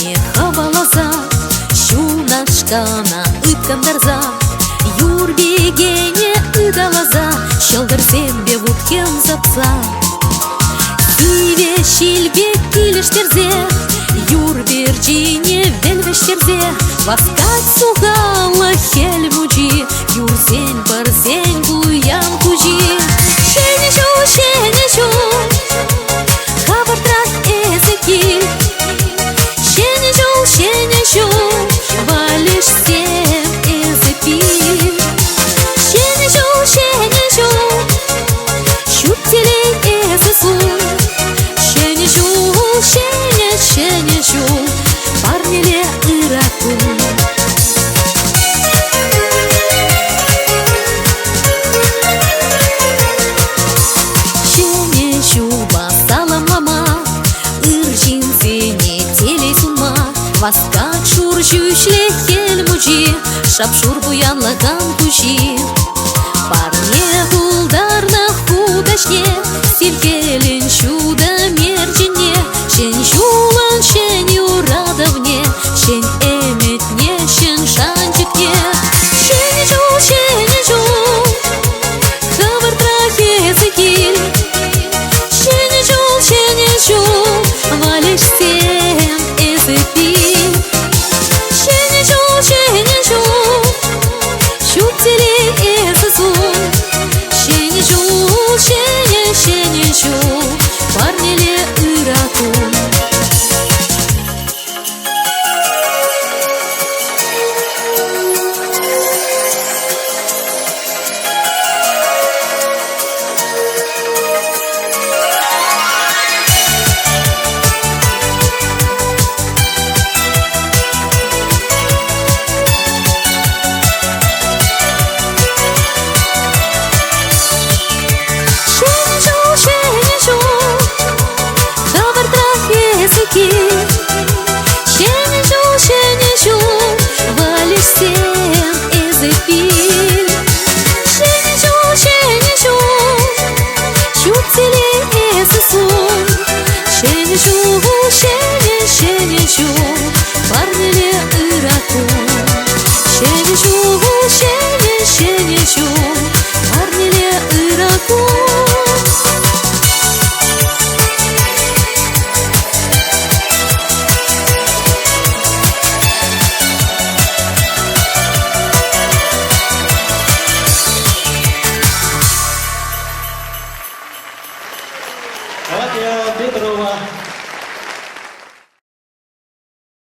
не хавалаза, шунашкана ыткандарза, юрбегене ыдалаза, щалдырсем бе вуткен запса. Сиве шилбе килештерзе, юрберджине вельвештерзе, васкать сугала хельмуджи, юрсень парсень буян кужи. Шенечу, хабартрак эзеки, шенечу, валешсем эзепи. Шенечу, щуптелей эзесун, шенечу, парнеле иракун. Васкак шур жюшле хельмучи, шапшур буянлаган куши. Парне гулдарна худашне, силкелен шуда мерджине, шен жулан шен юрадовне, шен эметне, шен шанчикне. Шенечу, хавартрахе закиль. Шенечу, валешсем эзепи. Шенечу, щуптелей эзесун, шенечу, парнеле иракун. Шенечу, валешсем эзепи. Шенечу, щуптелей эзесун, шенечу, парнеле иракун. Шенечу, парнеле иракун. Давайте я Петрова.